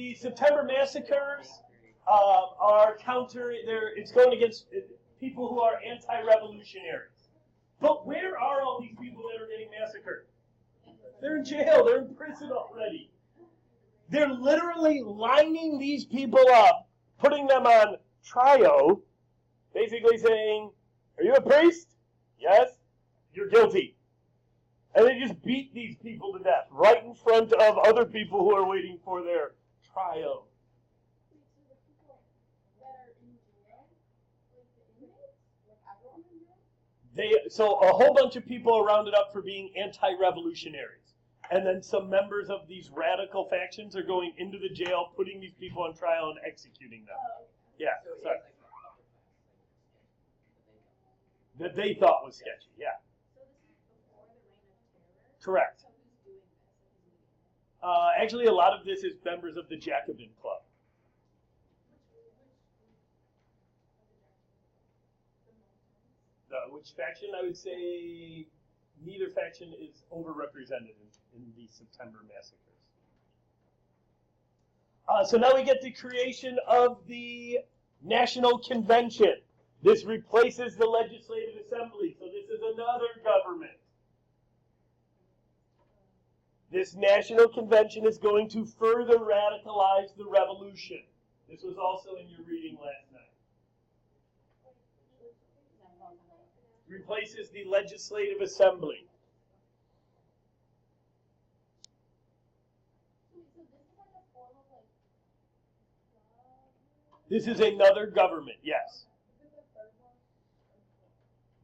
the September massacres are it's going against people who are anti-revolutionaries. But where are all these people that are getting massacred? They're in jail. They're in prison already. They're literally lining these people up, putting them on trial, basically saying, are you a priest? Yes. You're guilty. And they just beat these people to death right in front of other people who are waiting for their trial. So a whole bunch of people are rounded up for being anti-revolutionaries. And then some members of these radical factions are going into the jail, putting these people on trial and executing them. Yeah, sorry. That they thought was sketchy, yeah. So this is before the reign of terror? Correct. So who's doing this? Actually, a lot of this is members of the Jacobin Club. Which faction? I would say neither faction is overrepresented in the September massacres. So now we get the creation of the National Convention. This replaces the Legislative Assembly, so this is another government. This National Convention is going to further radicalize the revolution. This was also in your reading last night. Replaces the Legislative Assembly. This is another government, yes.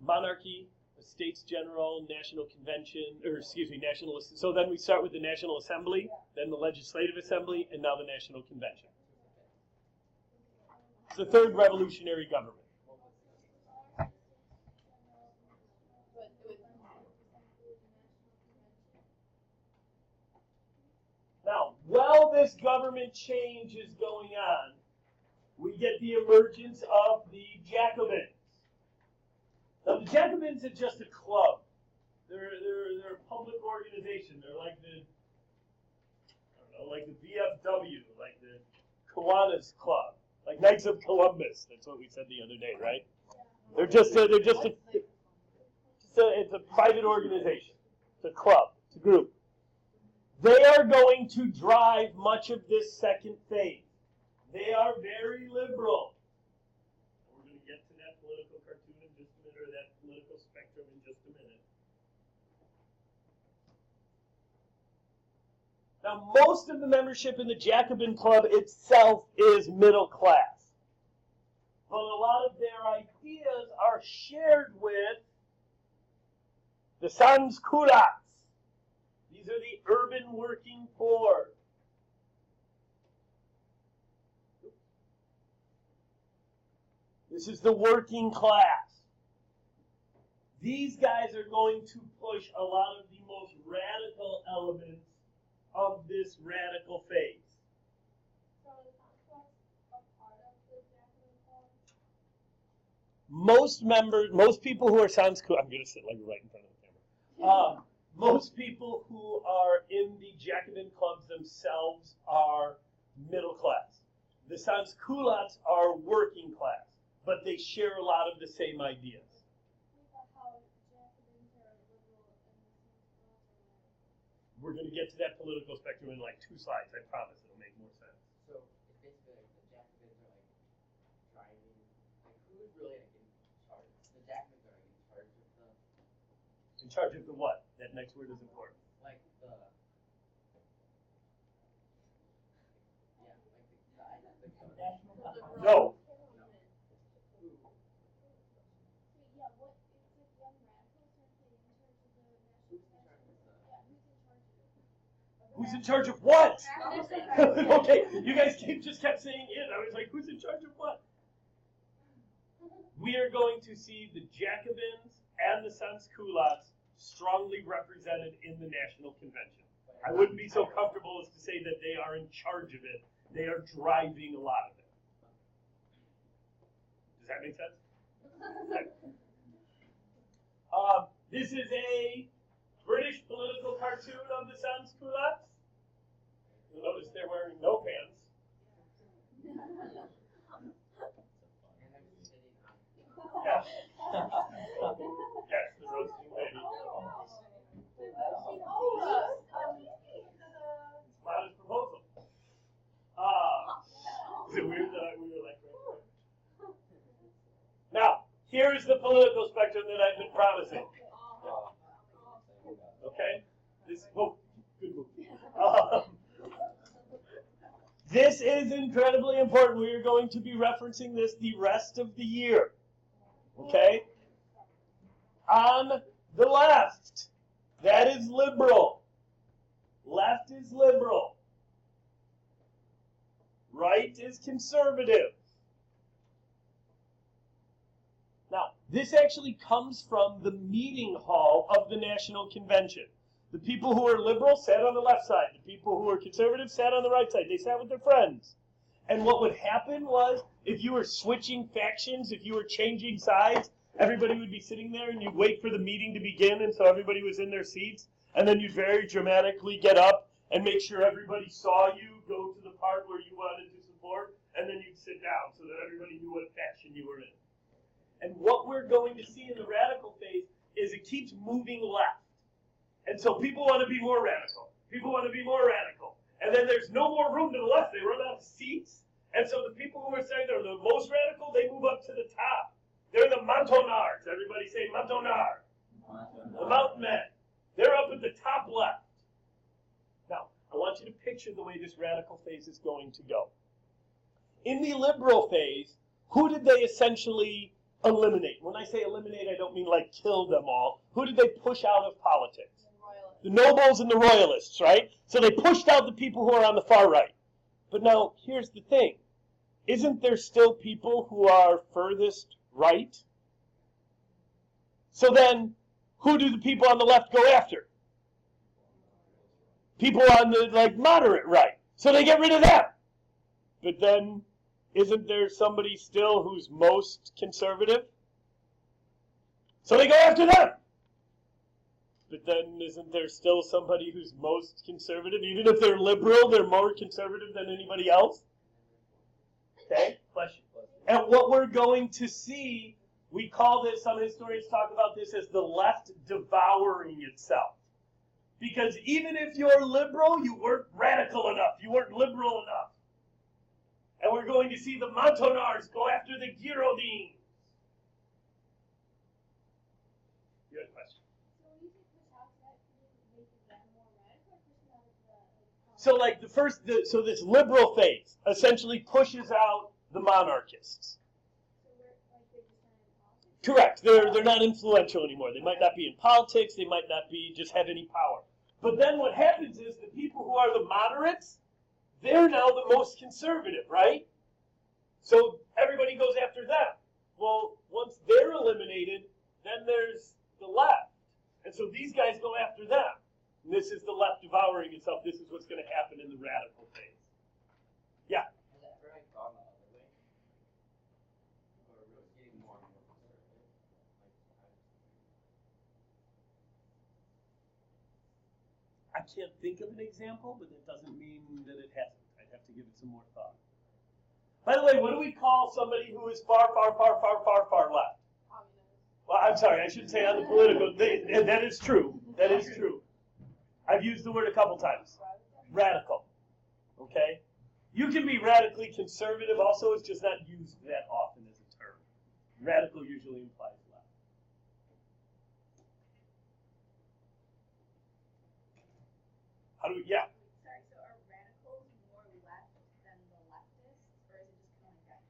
Monarchy, a States General, National Convention, National. So then we start with the National Assembly, then the Legislative Assembly, and now the National Convention. It's the third revolutionary government. Now, while this government change is going on, we get the emergence of the Jacobins. Now, the Jacobins are just a club. They're a public organization. They're like the VFW, like the Kiwanis Club, like Knights of Columbus. That's what we said the other day, right? It's a private organization. It's a club. It's a group. They are going to drive much of this second phase. They are very liberal. We're going to get to that political cartoon in just a minute, or that political spectrum in just a minute. Now, most of the membership in the Jacobin Club itself is middle class. But a lot of their ideas are shared with the sans-culottes. These are the urban working poor. This is the working class. These guys are going to push a lot of the most radical elements of this radical phase. So is sans-culottes a part of the Jacobin Club? Most people who are sans-culottes, I'm going to sit like right in front of the camera. Most people who are in the Jacobin clubs themselves are middle class. The sans-culottes are working class, but they share a lot of the same ideas. We're going to get to that political spectrum in like 2 slides. I promise it'll make more sense. So it's basically like the Jacobins are like driving, like who's really like in charge? The Jacobins are like in charge of the. In charge of the what? That next word is important. Like the. Yeah, like the No. Who's in charge of what? Okay, you guys just kept saying it. I was like, who's in charge of what? We are going to see the Jacobins and the sans-culottes strongly represented in the National Convention. I wouldn't be so comfortable as to say that they are in charge of it. They are driving a lot of it. Does that make sense? This is a British political cartoon of the sans-culottes. You'll notice they're wearing no pants. it weird that we were like, right? Now, here is the political spectrum that I've been promising. Okay? Good move. This is incredibly important. We are going to be referencing this the rest of the year. Okay? On the left, that is liberal. Left is liberal. Right is conservative. Now, this actually comes from the meeting hall of the National Convention. The people who were liberal sat on the left side. The people who were conservative sat on the right side. They sat with their friends. And what would happen was, if you were switching factions, if you were changing sides, everybody would be sitting there and you'd wait for the meeting to begin, and so everybody was in their seats. And then you'd very dramatically get up and make sure everybody saw you go to the part where you wanted to support, and then you'd sit down so that everybody knew what faction you were in. And what we're going to see in the radical phase is it keeps moving left. And so people want to be more radical. People want to be more radical. And then there's no more room to the left. They run out of seats. And so the people who are saying they're the most radical, they move up to the top. They're the Montagnards. Everybody say Montagnard. The mountain men. They're up at the top left. Now, I want you to picture the way this radical phase is going to go. In the liberal phase, who did they essentially eliminate? When I say eliminate, I don't mean like kill them all. Who did they push out of politics? The nobles and the royalists, right? So they pushed out the people who are on the far right. But now, here's the thing. Isn't there still people who are furthest right? So then, who do the people on the left go after? People on the moderate right. So they get rid of them. But then, isn't there somebody still who's most conservative? So they go after them. But then isn't there still somebody who's most conservative? Even if they're liberal, they're more conservative than anybody else? Okay? Question. And what we're going to see, we call this, some historians talk about this as the left devouring itself. Because even if you're liberal, you weren't radical enough. You weren't liberal enough. And we're going to see the Montagnards go after the Guillotine. You had a question? So like so this liberal phase essentially pushes out the monarchists. Correct. They're not influential anymore. They might not be in politics. They might not be just have any power. But then what happens is the people who are the moderates, they're now the most conservative, right? So everybody goes after them. Well, once they're eliminated, then there's the left. And so these guys go after them. And this is the left devouring itself. This is what's going to happen in the radical phase. Yeah? Has that ever gone the other way? Or really getting more and more conservative? I can't think of an example, but that doesn't mean that it hasn't. I'd have to give it some more thought. By the way, what do we call somebody who is far, far, far, far, far, far left? Well, I'm sorry, I shouldn't say on the political. That is true. That is true. I've used the word a couple times. Radical. Okay? You can be radically conservative also, it's just not used that often as a term. Radical usually implies left. How do we, yeah? Sorry, so are radicals more left than the leftists, or is it just kind of like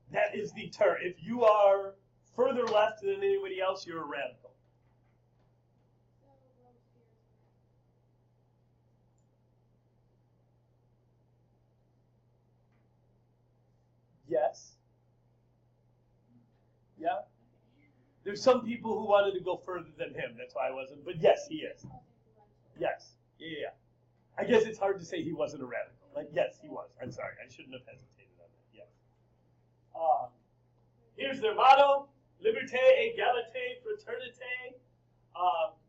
that? That is the term. If you are further left than anybody else, you're a radical. Yes. Yeah. There's some people who wanted to go further than him. That's why I wasn't. But yes, he is. Yes. Yeah. I guess it's hard to say he wasn't a radical. Like, yes, he was. I'm sorry. I shouldn't have hesitated on that. Yes. Here's their motto. Liberté, égalité, fraternité.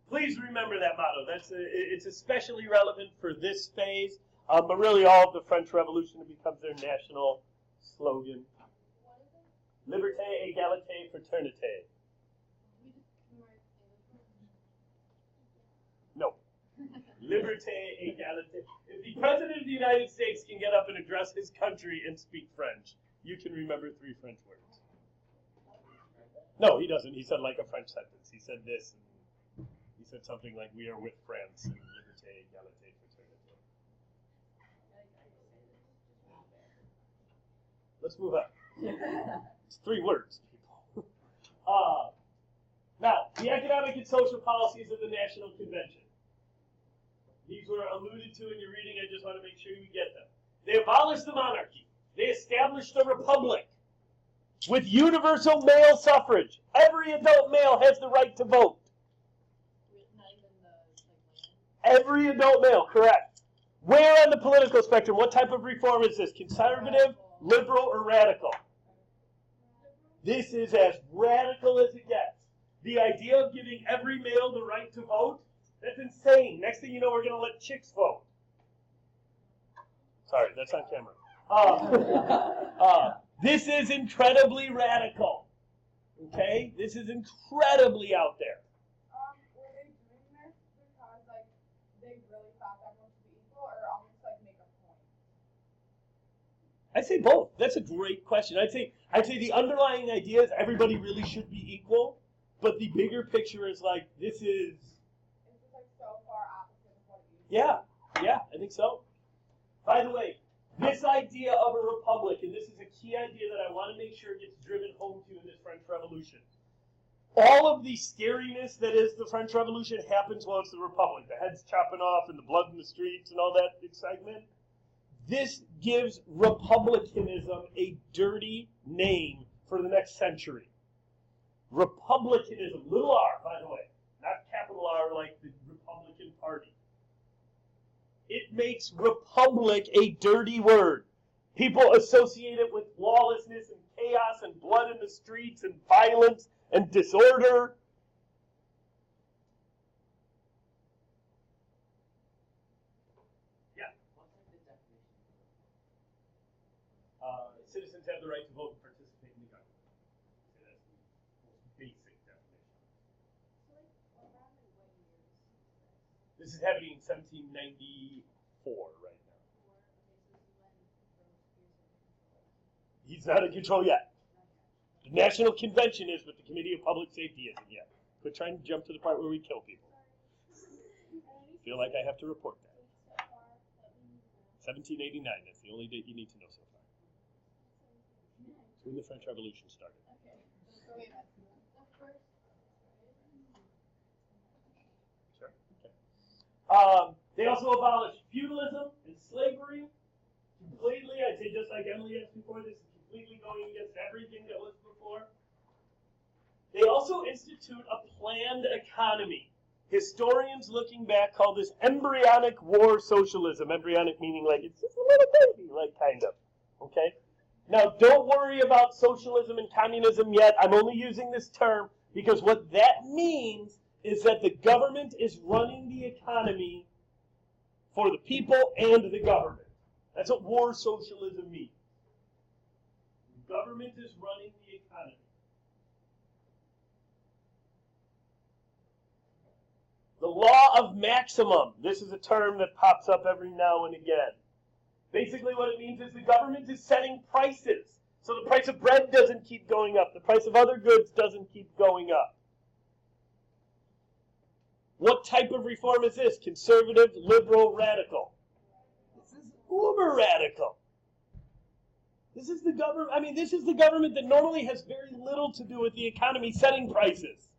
Please remember that motto. It's especially relevant for this phase. But really all of the French Revolution becomes their national slogan. Liberté, égalité, fraternité. No. Liberté, égalité. If the President of the United States can get up and address his country and speak French, you can remember 3 French words. No, he doesn't. He said like a French sentence. He said this. And he said something like, we are with France and liberté, égalité, fraternité. Let's move on. It's 3 words, people. Now, the economic and social policies of the National Convention. These were alluded to in your reading. I just want to make sure you get them. They abolished the monarchy. They established a republic with universal male suffrage. Every adult male has the right to vote. Every adult male, correct. Where on the political spectrum? What type of reform is this? Conservative, liberal, or radical? This is as radical as it gets. The idea of giving every male the right to vote, that's insane. Next thing you know, we're going to let chicks vote. Sorry, that's on camera. This is incredibly radical. Okay? This is incredibly out there. Were they doing this because, like, they really thought everyone should be equal, or almost, like, make a point? I'd say both. That's a great question. I'd say the underlying idea is everybody really should be equal, but the bigger picture is like, this is... It's just, like, so far opposite of what it used to be. Yeah, I think so. By the way, this idea of a republic, and this is a key idea that I want to make sure gets driven home to in this French Revolution. All of the scariness that is the French Revolution happens while it's the republic. The heads chopping off and the blood in the streets and all that excitement. This gives republicanism a dirty name for the next century. Republicanism, little r, by the way, not capital R like the Republican Party. It makes republic a dirty word. People associate it with lawlessness and chaos and blood in the streets and violence and disorder. Yeah. What's like the definition? Citizens have the right to vote and participate in the government. So that's the most basic definition. So, like, around, like, what years? This is happening in 1794 right now. He's not in control yet. The National Convention is, but the Committee of Public Safety isn't yet. Quit trying to jump to the part where we kill people. Feel like I have to report that. 1789, that's the only date you need to know so far. It's when the French Revolution started. Okay. So, wait, that's the first. Sure. Okay. They also abolished feudalism and slavery completely. I'd say just like Emily asked before, this is completely going against everything that was before. They also institute a planned economy. Historians looking back call this embryonic war socialism. Embryonic meaning like it's just a little baby, like kind of. Okay? Now don't worry about socialism and communism yet. I'm only using this term because what that means is that the government is running the economy for the people and the government. That's what war socialism means. The government is running the economy. The law of maximum. This is a term that pops up every now and again. Basically what it means is the government is setting prices. So the price of bread doesn't keep going up. The price of other goods doesn't keep going up. What type of reform is this? Conservative, liberal, radical. This is uber radical. This is the government. I mean, this is the government that normally has very little to do with the economy setting prices.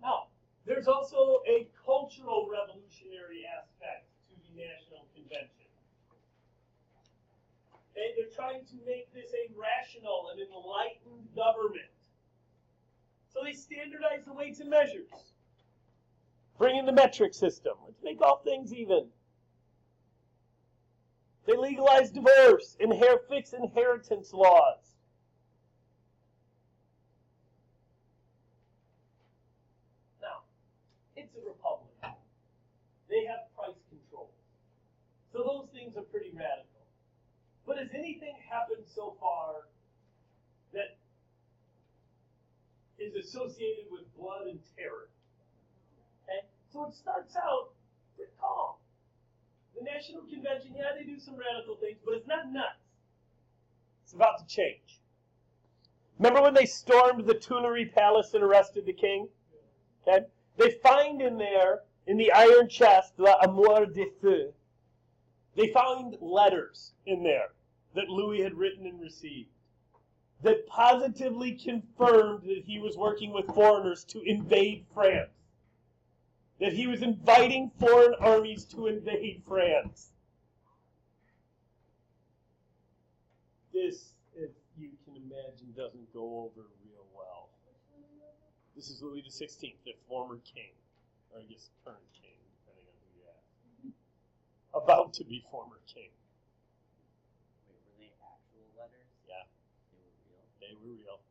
Now, there's also a cultural revolutionary aspect to the National Convention. They're trying to make this a rational and enlightened government. So they standardize the weights and measures. Bring in the metric system. Let's make all things even. They legalize divorce, fix inheritance laws. Now, it's a republic. They have price control. So those things are pretty radical. But has anything happened so far that is associated with blood and terror. Okay? So it starts out pretty calm. The National Convention, yeah, they do some radical things, but it's not nuts. It's about to change. Remember when they stormed the Tuileries Palace and arrested the king? Okay? They find in there, in the iron chest, la Amour de Feu, they found letters in there that Louis had written and received that positively confirmed that he was working with foreigners to invade France. That he was inviting foreign armies to invade France. This, if you can imagine, doesn't go over real well. This is Louis XVI, the former king, or I guess current king, depending on who you ask. About to be former king. Wait, were they actual letters? Yeah. They were real? They were real.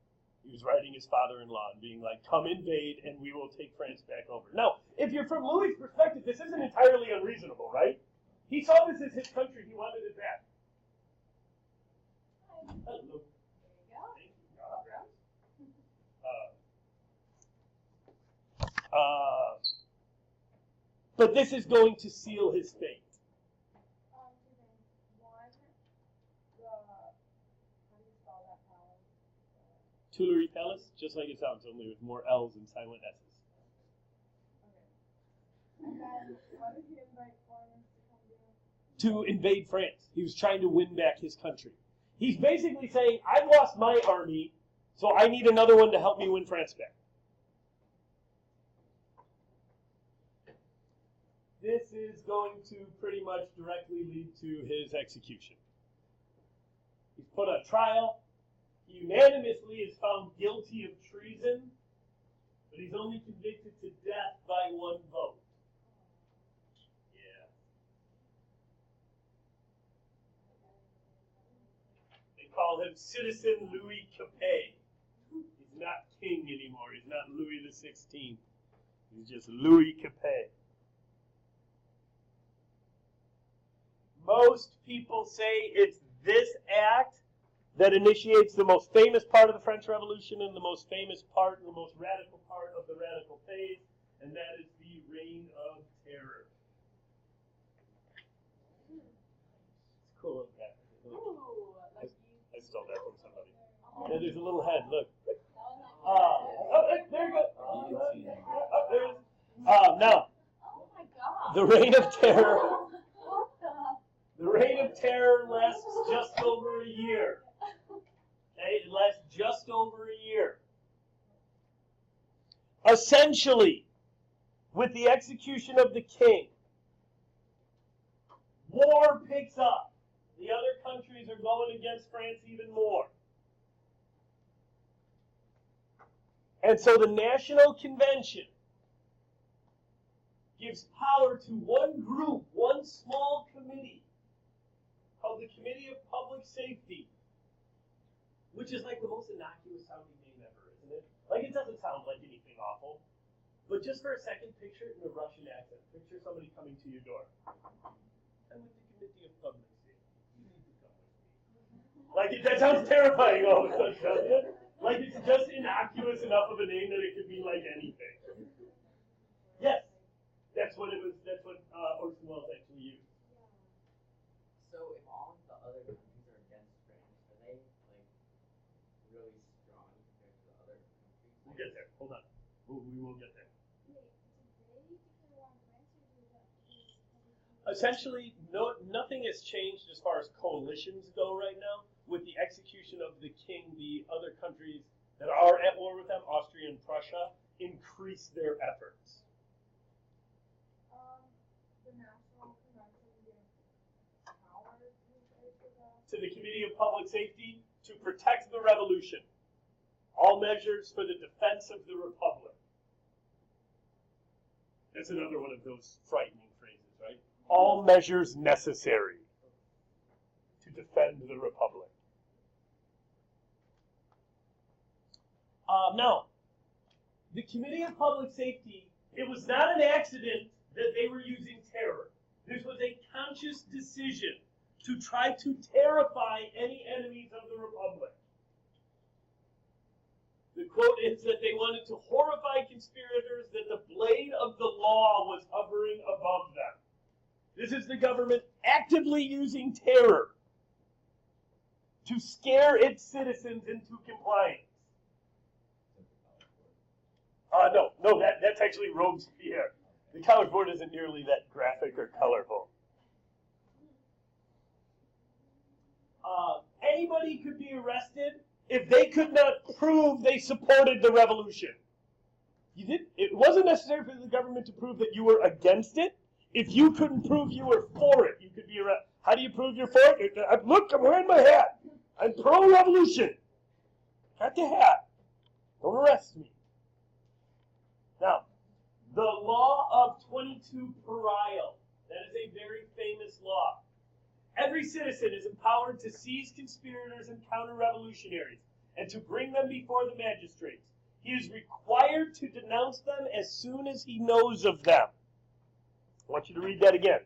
He was writing his father-in-law and being like, come invade and we will take France back over. Now, if you're from Louis' perspective, this isn't entirely unreasonable, right? He saw this as his country. He wanted it back. Hello. There you go. Thank you. But this is going to seal his fate. Two things. One, how do you spell that palace? Tuileries Palace, just like it sounds, only with more L's and silent S's. Okay. And then, what did he invite foreigners to come do? To invade France. He was trying to win back his country. He's basically saying, I've lost my army, so I need another one to help me win France back. This is going to pretty much directly lead to his execution. He's put on trial. He unanimously is found guilty of treason, but he's only convicted to death by one vote. Yeah. They call him Citizen Louis Capet. He's not king anymore. He's not Louis XVI. He's just Louis Capet. Most people say it's this act that initiates the most famous part of the French Revolution and the most famous part and the most radical part of the radical phase, and that is the Reign of Terror. It's cool. Ooh, lucky. I stole that from somebody. Yeah, there's a little head. Look. There you go. There it is. Now, Oh my god. the Reign of Terror. What the? The Reign of Terror lasts just over a year. Okay, it lasts just over a year. Essentially, with the execution of the king, war picks up. The other countries are going against France even more. And so the National Convention gives power to one group, one small committee, called the Committee of Public Safety, which is like the most innocuous sounding name ever, isn't it? Like, it doesn't sound like anything awful. But just for a second, picture it in a Russian accent. Picture somebody coming to your door. I'm with the Committee of Public Safety. You need to come with me. Like, that sounds terrifying all of a sudden, doesn't it? Like, it's just innocuous enough of a name that it could be like anything. Yes, that's what it was. That's what Orson Welles actually used. So if all of the other countries are against France, are they like really strong compared to the other countries? We'll get there. Hold on. We will get there. Essentially, nothing has changed as far as coalitions go right now. With the execution of the king, the other countries that are at war with them, Austria and Prussia, increase their efforts. The National Convention gives power To the Committee of Public Safety to protect the revolution. All measures for the defense of the Republic. That's another one of those frightening phrases, right? All measures necessary to defend the Republic. Now, the Committee of Public Safety, it was not an accident that they were using terror. This was a conscious decision to try to terrify any enemies of the Republic. The quote is that they wanted to horrify conspirators, that the blade of the law was hovering above them. This is the government actively using terror to scare its citizens into compliance. No, that's actually Robespierre. The College Board isn't nearly that graphic or colorful. Anybody could be arrested if they could not prove they supported the revolution. It wasn't necessary for the government to prove that you were against it. If you couldn't prove you were for it, you could be arrested. How do you prove you're for it? Look, I'm wearing my hat. I'm pro-revolution. Got the hat. Don't arrest me. Now, the law of 22 Trial. That is a very famous law. Every citizen is empowered to seize conspirators and counter-revolutionaries and to bring them before the magistrates. He is required to denounce them as soon as he knows of them. I want you to read that again.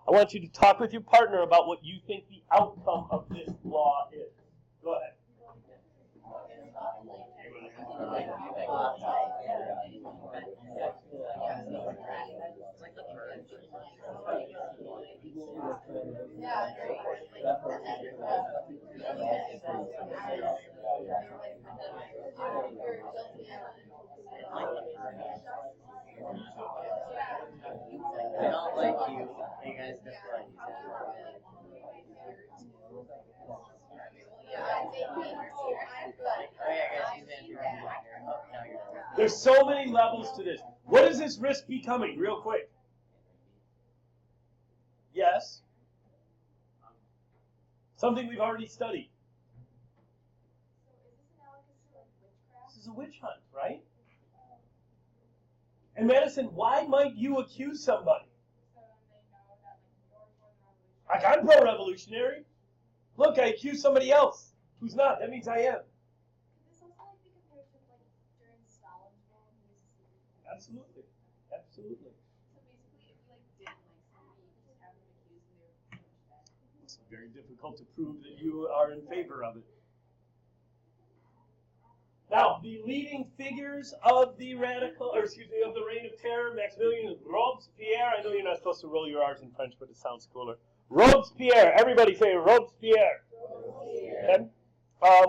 I want you to talk with your partner about what you think the outcome of this law is. Go ahead. I don't like you. You guys dislike each other. There's so many levels to this. What does this risk becoming, real quick? Yes? Something we've already studied. This is a witch hunt, right? And Madison, why might you accuse somebody? Like, I'm pro-revolutionary. Look, I accuse somebody else who's not. That means I am. Absolutely. Absolutely. It's very difficult to prove that you are in favor of it. Now, the leading figures of the of the Reign of Terror, Maximilian Robespierre. I know you're not supposed to roll your R's in French, but it sounds cooler. Robespierre. Everybody say Robespierre. Okay.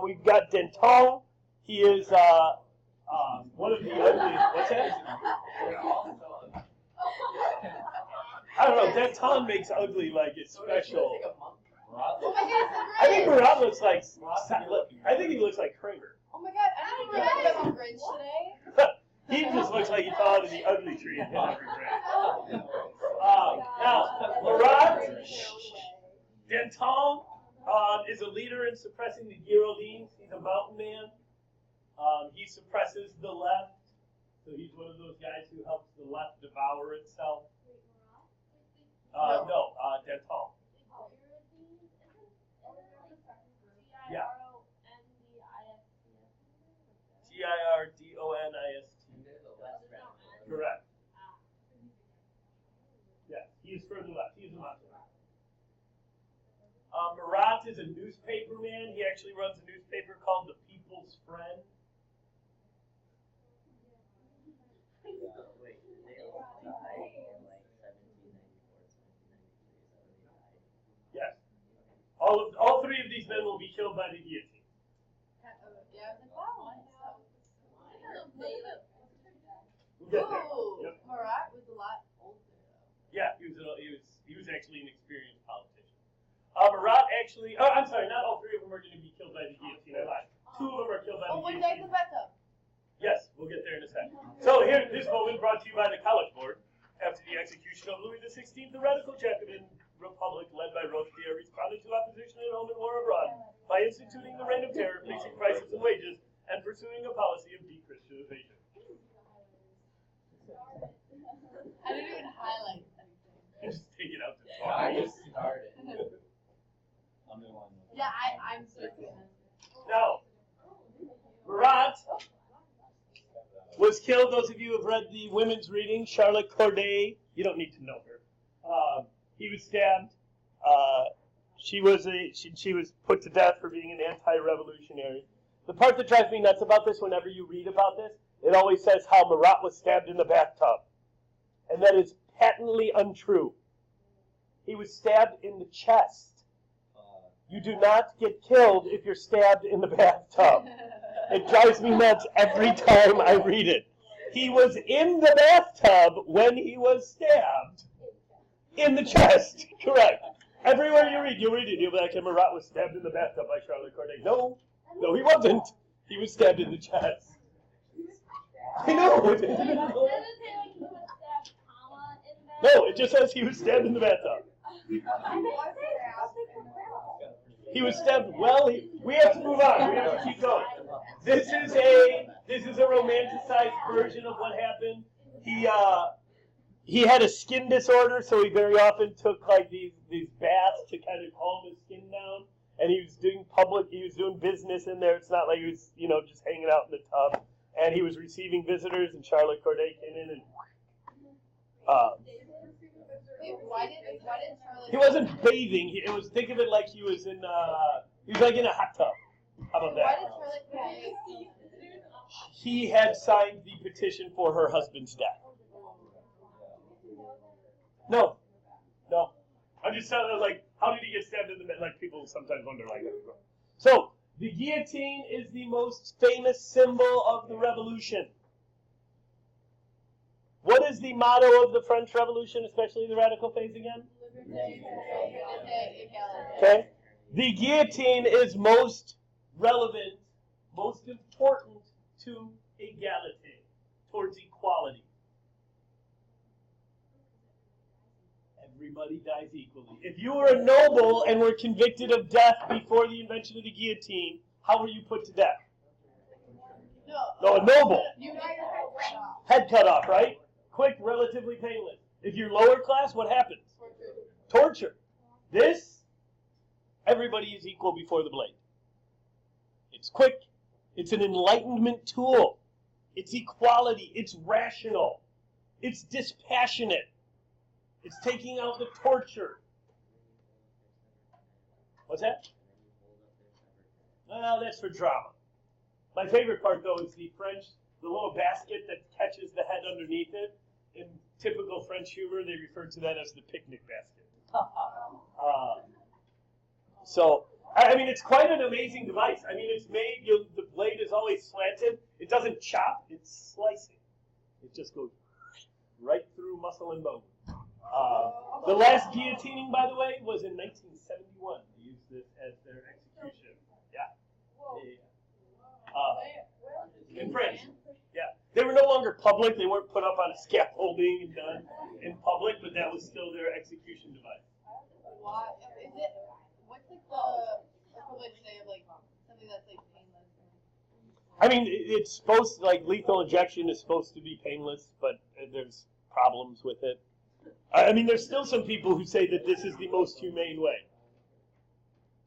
We've got Danton. He is one of the ugliest. What's that? I don't know. Danton makes ugly like it's special. I think Murat looks like. I think he looks like Kramer. Oh my god, I didn't remember that Grinch today. He just looks like he fell out of the ugly tree and hit every branch. Now, Murat Danton is a leader in suppressing the Guillotines. He's a mountain man. He suppresses the left. So he's one of those guys who helps the left devour itself. No, Danton. Yeah. Tirdonist. Correct. Yeah, he's further left. He's a mountain. Murats is a newspaper man. He actually runs a newspaper called The People's Friend. Yes. All three of these men will be killed by the guillotine. We'll get there. Yep. Murat was a lot older though. Yeah, he was actually an experienced politician. Murat actually, I'm sorry, not all three of them are going to be killed by the guillotine. I lied. Two of them are killed by the guillotine. Yes, we'll get there in a second. So here, this moment brought to you by the College Board. After the execution of Louis XVI, the radical Jacobin republic led by Robespierre responded to opposition at home and war abroad by instituting the Reign of Terror, fixing prices and wages, and pursuing a policy of de-Christianization. I didn't even highlight anything. Just take it out to Yeah, I just started. Yeah, I'm certain. Now, Murat was killed. Those of you who have read the women's reading, Charlotte Corday, you don't need to know her. He was stabbed. She was put to death for being an anti-revolutionary. The part that drives me nuts about this, whenever you read about this, it always says how Murat was stabbed in the bathtub. And that is patently untrue. He was stabbed in the chest. You do not get killed if you're stabbed in the bathtub. It drives me nuts every time I read it. He was in the bathtub when he was stabbed. In the chest. Correct. Everywhere you read, you'll read it. You'll be like, Murat was stabbed in the bathtub by Charlotte Corday. No, he wasn't. He was stabbed in the chest. I know. No, it just says he was stabbed in the bathtub. He was stabbed. Well, we have to move on. We have to keep going. This is a romanticized version of what happened. He had a skin disorder, so he very often took like these baths to kind of calm his skin down. And he was doing business in there. It's not like he was, just hanging out in the tub. And he was receiving visitors, and Charlotte Corday came in and. He wasn't bathing. Think of it like he was in like in a hot tub. How about that? He had signed the petition for her husband's death. No. I'm just telling you, like, how did he get stabbed in the bed? Like, people sometimes wonder, like that. So, the guillotine is the most famous symbol of the revolution. What is the motto of the French Revolution, especially the radical phase again? Okay. The guillotine is most relevant, most important to equality, towards equality. Everybody dies equally. If you were a noble and were convicted of death before the invention of the guillotine, how were you put to death? No, a noble. Head cut off, right? Quick, relatively painless. If you're lower class, what happens? Torture. This, everybody is equal before the blade. It's quick. It's an enlightenment tool. It's equality. It's rational. It's dispassionate. It's taking out the torture. What's that? Well, that's for drama. My favorite part, though, is the little basket that catches the head underneath it. In typical French humor, they refer to that as the picnic basket. It's quite an amazing device. It's made, the blade is always slanted. It doesn't chop, it's slicing. It just goes right through muscle and bone. The last guillotining, by the way, was in 1971. They used this as their execution. Yeah. In France. Yeah. They were no longer public. They weren't put up on a scaffolding and done in public, but that was still their execution device. What's like the equivalent today of like something that's like painless? It's supposed to, like, lethal injection is supposed to be painless, but there's problems with it. There's still some people who say that this is the most humane way.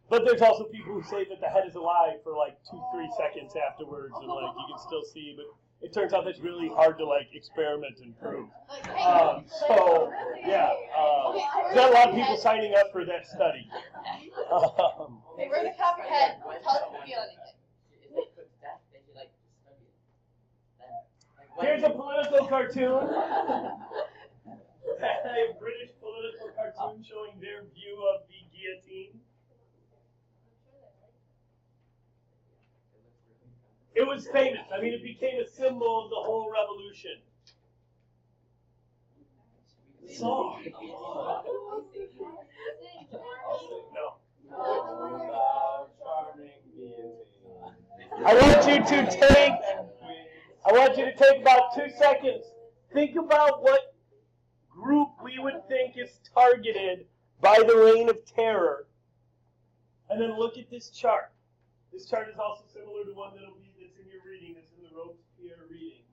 But there's also people who say that the head is alive for like 2-3 seconds afterwards, and like you can still see, but it turns out that's really hard to like experiment and prove. There's not a lot of people signing up for that study. We're the copperhead. Tell us if you feel anything. Here's a political cartoon. A British political cartoon showing their view of the guillotine. It was famous. It became a symbol of the whole revolution. Song. No. I want you to take about 2 seconds. Think about what group we would think is targeted by the reign of terror. And then look at this chart. This chart is also similar to one that's in your reading, that's in the Robespierre reading.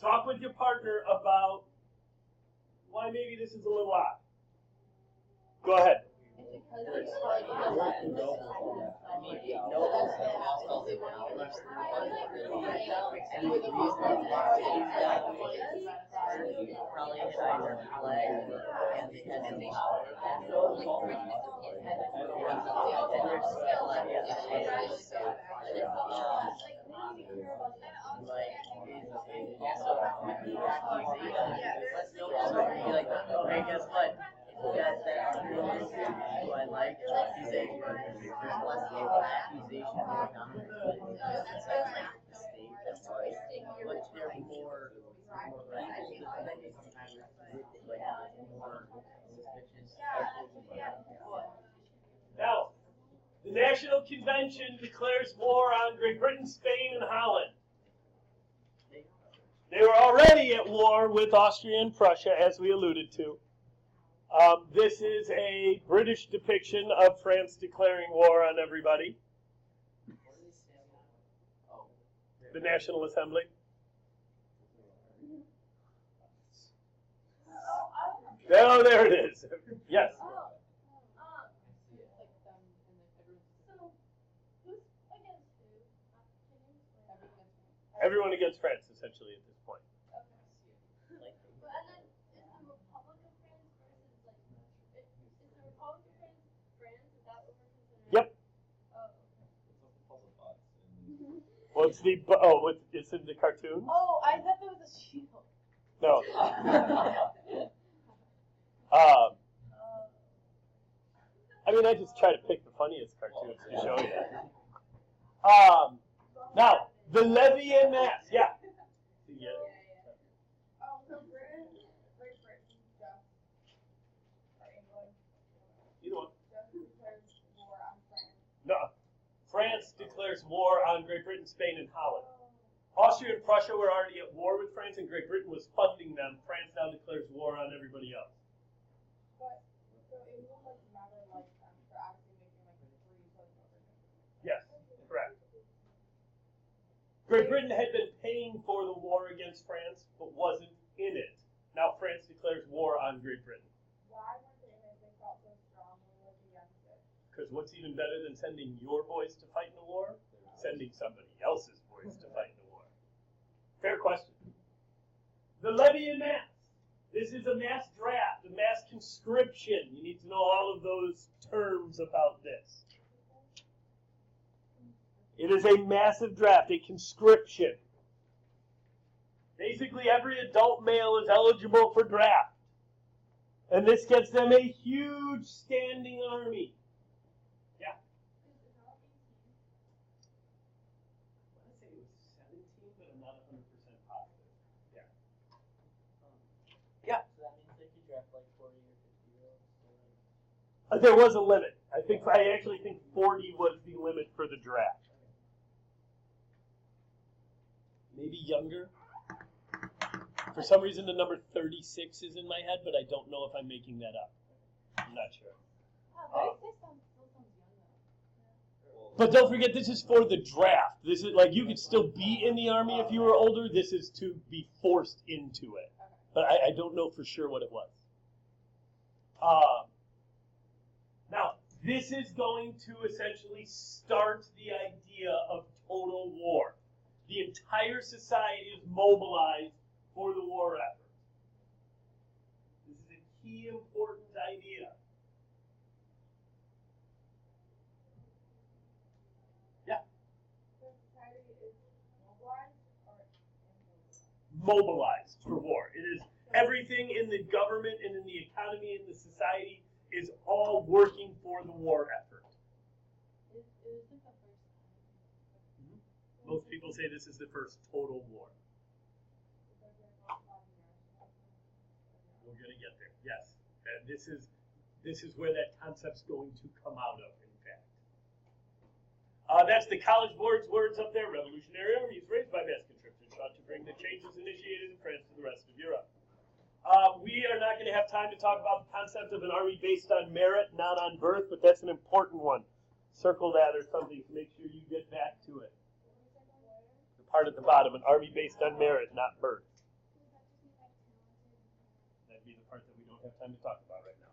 Talk with your partner about why maybe this is a little odd. Go ahead. inside their flag, and they had to make like, okay, guess what? That who I like, he's a less of an accusation of dominance, but that's like the state, that's right. But they're more like, sometimes like more suspicious. Now, the National Convention declares war on Great Britain, Spain, and Holland. They were already at war with Austria and Prussia, as we alluded to. This is a British depiction of France declaring war on everybody. The National Assembly. Oh, there it is. Yes. Everyone against France, essentially, at this point. Yep. What's the it's in the cartoon? Oh, I thought that was a shield. No. I mean, I just try to pick the funniest cartoons to show you. Now, the levy en masse. Yeah. Oh, so Britain, Great Britain, just, or England, Either one. just declares war on France. No. France declares war on Great Britain, Spain, and Holland. Austria and Prussia were already at war with France, and Great Britain was funding them. France now declares war on everybody else. But, so England was never like them for actually making like free social. Yes, correct. Great Britain had been paying for the war against France, but wasn't in it. Now France declares war on Great Britain. Why weren't they in it? They felt so strongly against it. Because what's even better than sending your boys to fight in a war? Sending somebody else's boys to fight in a war. Fair question. The levy en masse. This is a mass draft, a mass conscription. You need to know all of those terms about this. It is a massive draft, a conscription. Basically, every adult male is eligible for draft. And this gets them a huge standing army. Yeah. I want to say it was 17, but I'm not 100% positive. Yeah. Yeah. So that means they could draft like 40 or 50-year-olds. There was a limit. I actually think 40 was the limit for the draft. Maybe younger. For some reason, the number 36 is in my head, but I don't know if I'm making that up. I'm not sure. Oh, 36 still sounds young though. But don't forget, this is for the draft. This is like you could still be in the army if you were older. This is to be forced into it. But I don't know for sure what it was. Now, this is going to essentially start the idea of total war. The entire society is mobilized for the war effort. This is a key important idea. Yeah? The society is mobilized or immobilized? Mobilized for war. It is everything in the government and in the economy and the society is all working for the war effort. Is this the first time? Most people say this is the first total war. We're going to get there. Yes. And this is where that concept's going to come out of, in fact. That's the College Board's words up there. Revolutionary armies raised by mass conscription sought to bring the changes initiated in France to the rest of Europe. We are not going to have time to talk about the concept of an army based on merit, not on birth, but that's an important one. Circle that or something to make sure you get back to it. The part at the bottom, an army based on merit, not birth. That'd be the part that we don't have time to talk about right now.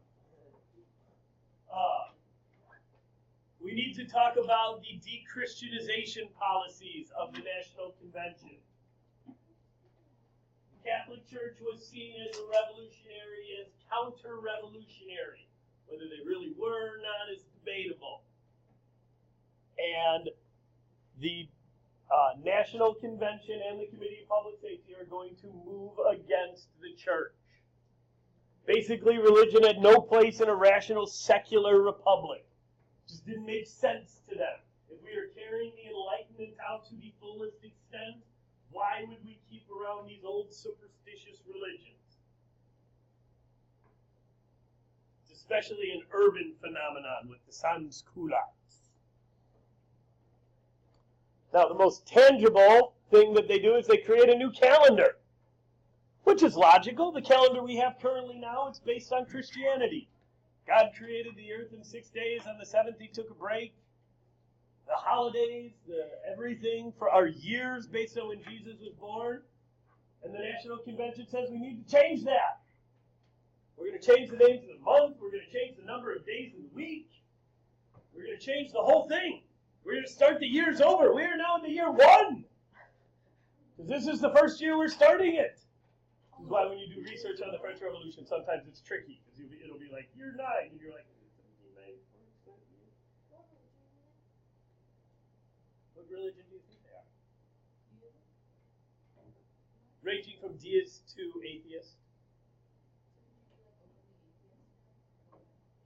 We need to talk about the de-Christianization policies of the National Convention. Catholic Church was seen as a revolutionary, as counter-revolutionary. Whether they really were or not is debatable. And the National Convention and the Committee of Public Safety are going to move against the church. Basically, religion had no place in a rational, secular republic. It just didn't make sense to them. If we are carrying the Enlightenment out to the fullest extent, why would we keep around these old superstitious religions? It's especially an urban phenomenon with the sansculotts. Now, the most tangible thing that they do is they create a new calendar, which is logical. The calendar we have currently now, it's based on Christianity. God created the earth in 6 days. On the seventh, he took a break. The holidays, everything for our years based on when Jesus was born. And the National Convention says we need to change that. We're going to change the names of the month. We're going to change the number of days in the week. We're going to change the whole thing. We're going to start the years over. We are now in the year 1. Because this is the first year we're starting it. This is why when you do research on the French Revolution, sometimes it's tricky. Because it'll be like, year 9. And you're like, 1790. What religion do you think they are? Ranging from deist to atheist.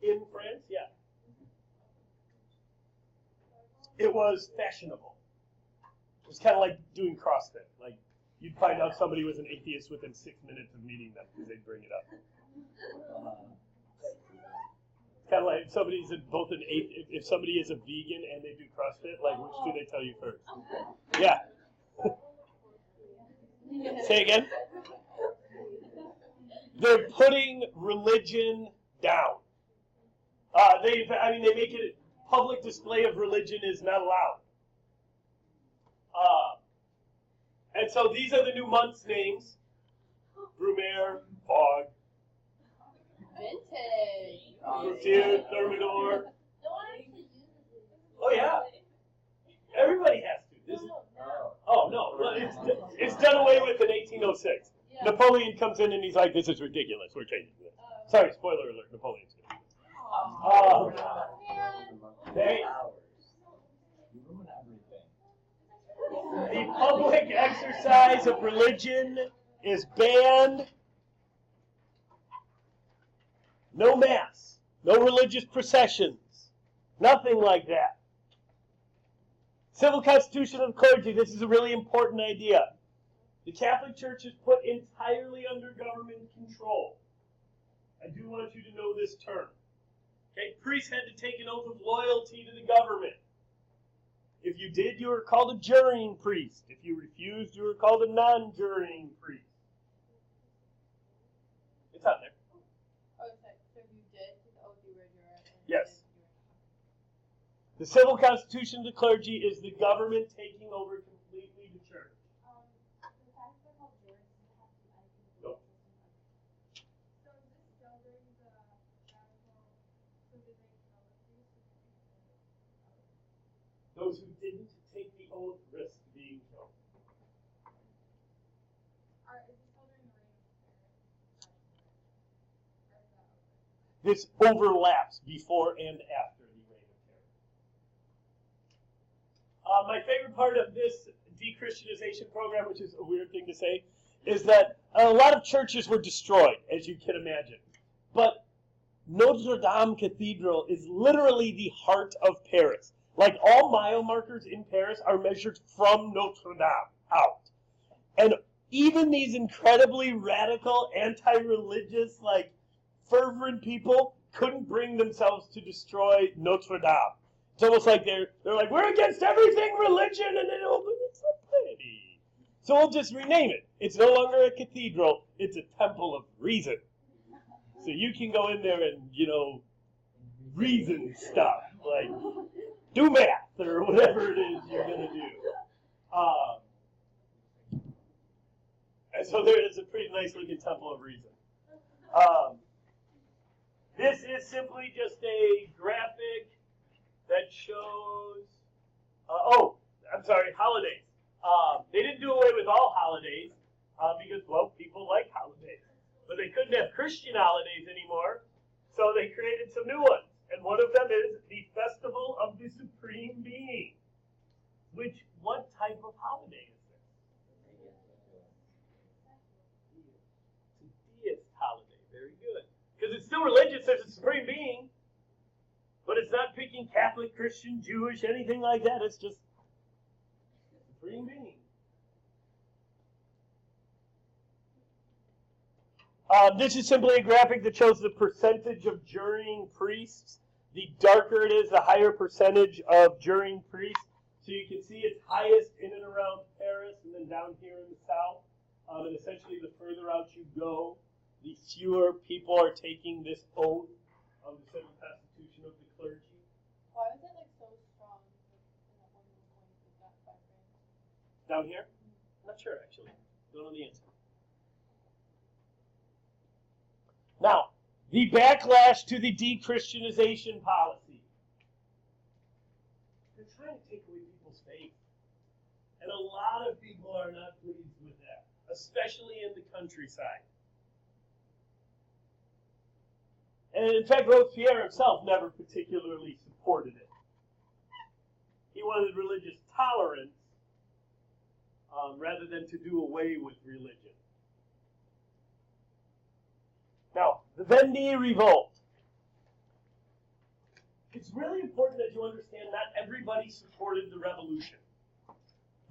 In France, yeah. It was fashionable. It was kind of like doing CrossFit. Like, you'd find out somebody was an atheist within 6 minutes of meeting them because they'd bring it up. It's kind of like if somebody's if somebody is a vegan and they do CrossFit, like, which do they tell you first? Yeah. Say again? They're putting religion down. They make it public display of religion is not allowed. And so these are the new months' names: Brumaire, Fog, Vintage. Cloutier, Thermidor. Oh yeah, everybody has to. Oh no, it's done away with in 1806. Yeah. Napoleon comes in and he's like, "This is ridiculous. We're changing this." Sorry, spoiler alert. Napoleon's good. The public exercise of religion is banned. No mass, no religious processions, nothing like that. Civil constitution of the clergy, this is a really important idea. The Catholic Church is put entirely under government control. I do want you to know this term. Okay, priests had to take an oath of loyalty to the government. If you did, you were called a juring priest. If you refused, you were called a non-juring priest. It's out there. Oh, so if you did take the oath, you were your. Yes. The civil constitution of the clergy is the government taking over completely the church. No. Those who didn't take the oath risked being killed. This overlaps before and after the Reign of Terror. My favorite part of this de-Christianization program, which is a weird thing to say, is that a lot of churches were destroyed, as you can imagine. But Notre Dame Cathedral is literally the heart of Paris. Like, all mile markers in Paris are measured from Notre Dame out. And even these incredibly radical, anti-religious, like, fervent people couldn't bring themselves to destroy Notre Dame. It's almost like they're like, we're against everything religion, and then, oh, but it's so pretty. So we'll just rename it. It's no longer a cathedral, it's a temple of reason. So you can go in there and, reason stuff, like, do math, or whatever it is you're going to do. And so there is a pretty nice looking temple of reason. This is simply just a graphic that shows, holidays. They didn't do away with all holidays. because, well, people like holidays. But they couldn't have Christian holidays anymore, so they created some new ones. And one of them is the Festival of the Supreme Being. What type of holiday is this? It's a deist holiday. Very good. Because it's still religious. There's a Supreme Being. But it's not picking Catholic, Christian, Jewish, anything like that. It's just Supreme Being. This is simply a graphic that shows the percentage of juring priests. The darker it is, the higher percentage of juring priests. So you can see it's highest in and around Paris and then down here in the south. And essentially the further out you go, the fewer people are taking this oath of the civil constitution of the clergy. Why was it like so strong in that one little point with that 5 grand? Down here? I'm not sure actually. Don't know the answer. Now, the backlash to the de-Christianization policy. They're trying to take away people's faith. And a lot of people are not pleased with that, especially in the countryside. And in fact, Robespierre himself never particularly supported it. He wanted religious tolerance rather than to do away with religion. Now, the Vendée Revolt. It's really important that you understand not everybody supported the revolution.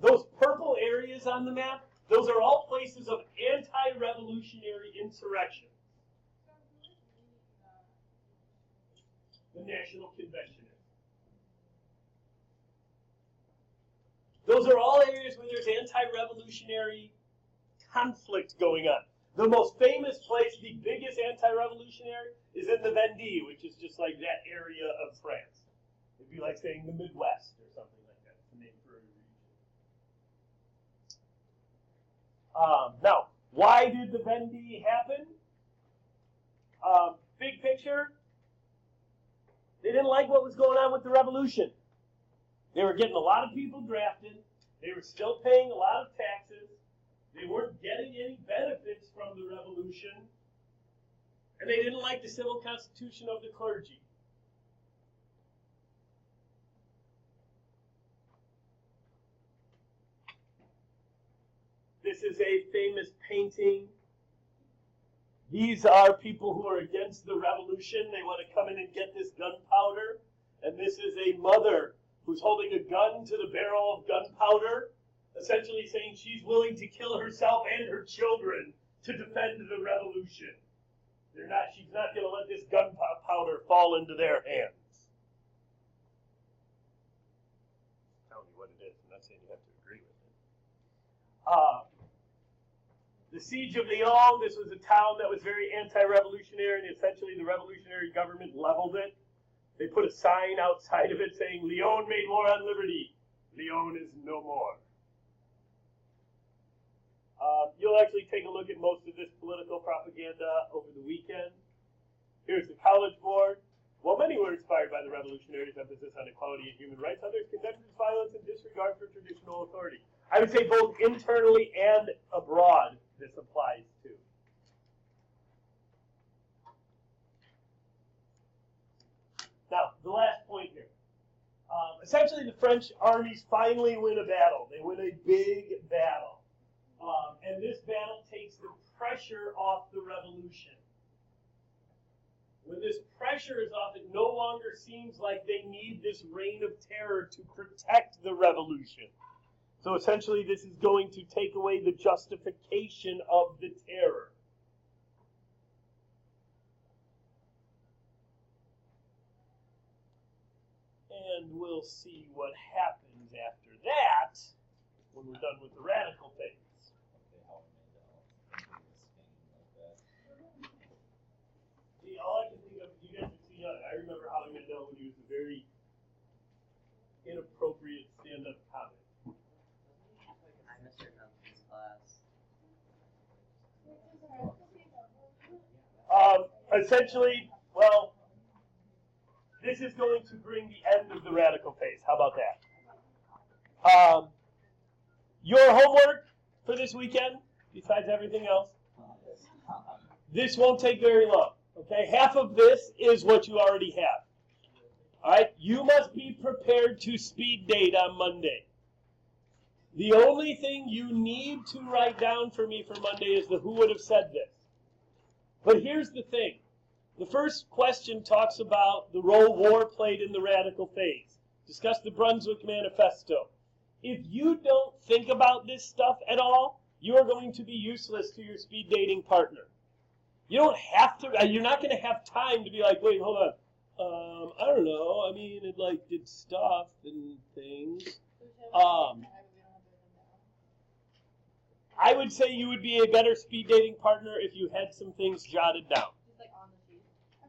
Those purple areas on the map, those are all places of anti-revolutionary insurrection. The National Convention. Those are all areas where there's anti-revolutionary conflict going on. The most famous place, the biggest anti-revolutionary, is in the Vendée, which is just like that area of France. It'd be like saying the Midwest or something like that. It's the name for a region. Now, why did the Vendée happen? Big picture, they didn't like what was going on with the revolution. They were getting a lot of people drafted. They were still paying a lot of taxes. They weren't getting any benefits from the revolution. And they didn't like the civil constitution of the clergy. This is a famous painting. These are people who are against the revolution. They want to come in and get this gunpowder. And this is a mother who's holding a gun to the barrel of gunpowder, essentially saying she's willing to kill herself and her children to defend the revolution. She's not going to let this gunpowder fall into their hands. I'm telling you what it is. I'm not saying you have to agree with it. The Siege of Lyon, this was a town that was very anti-revolutionary, and essentially the revolutionary government leveled it. They put a sign outside of it saying, "Lyon made war on liberty. Lyon is no more." You'll actually take a look at most of this political propaganda over the weekend. Here's the College Board. While many were inspired by the revolutionaries' emphasis on equality and human rights, others condemned its violence and disregard for traditional authority. I would say both internally and abroad this applies to. Now, the last point here. Essentially, the French armies finally win a battle. They win a big battle. And this battle takes the pressure off the revolution. When this pressure is off, it no longer seems like they need this reign of terror to protect the revolution. So essentially, this is going to take away the justification of the terror. And we'll see what happens after that when we're done with the radical phase. See, all I can think of, you guys are too young. I remember Howie Mandel when he was a very inappropriate stand-up comic. I missed your numbers class. Essentially, well, this is going to bring the end of the radical phase. How about that? Your homework for this weekend besides everything else. This won't take very long. Okay, half of this is what you already have. All right, you must be prepared to speed date on Monday. The only thing you need to write down for me for Monday is the who would have said this. But here's the thing. The first question talks about the role war played in the radical phase. Discuss the Brunswick Manifesto. If you don't think about this stuff at all, you are going to be useless to your speed dating partner. You don't have to, you're not going to have time to be like, wait, hold on. I don't know. I mean, it like did stuff and things. I would say you would be a better speed dating partner if you had some things jotted down. Just like on the sheet.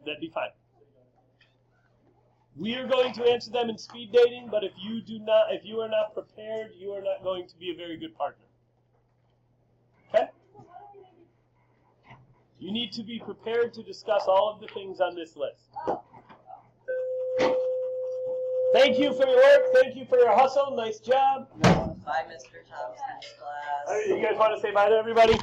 That'd be fine. We are going to answer them in speed dating, but if you are not prepared, you are not going to be a very good partner. Okay? You need to be prepared to discuss all of the things on this list. Thank you for your work. Thank you for your hustle. Nice job. Bye, Mr. Thompson's class. You guys want to say bye to everybody?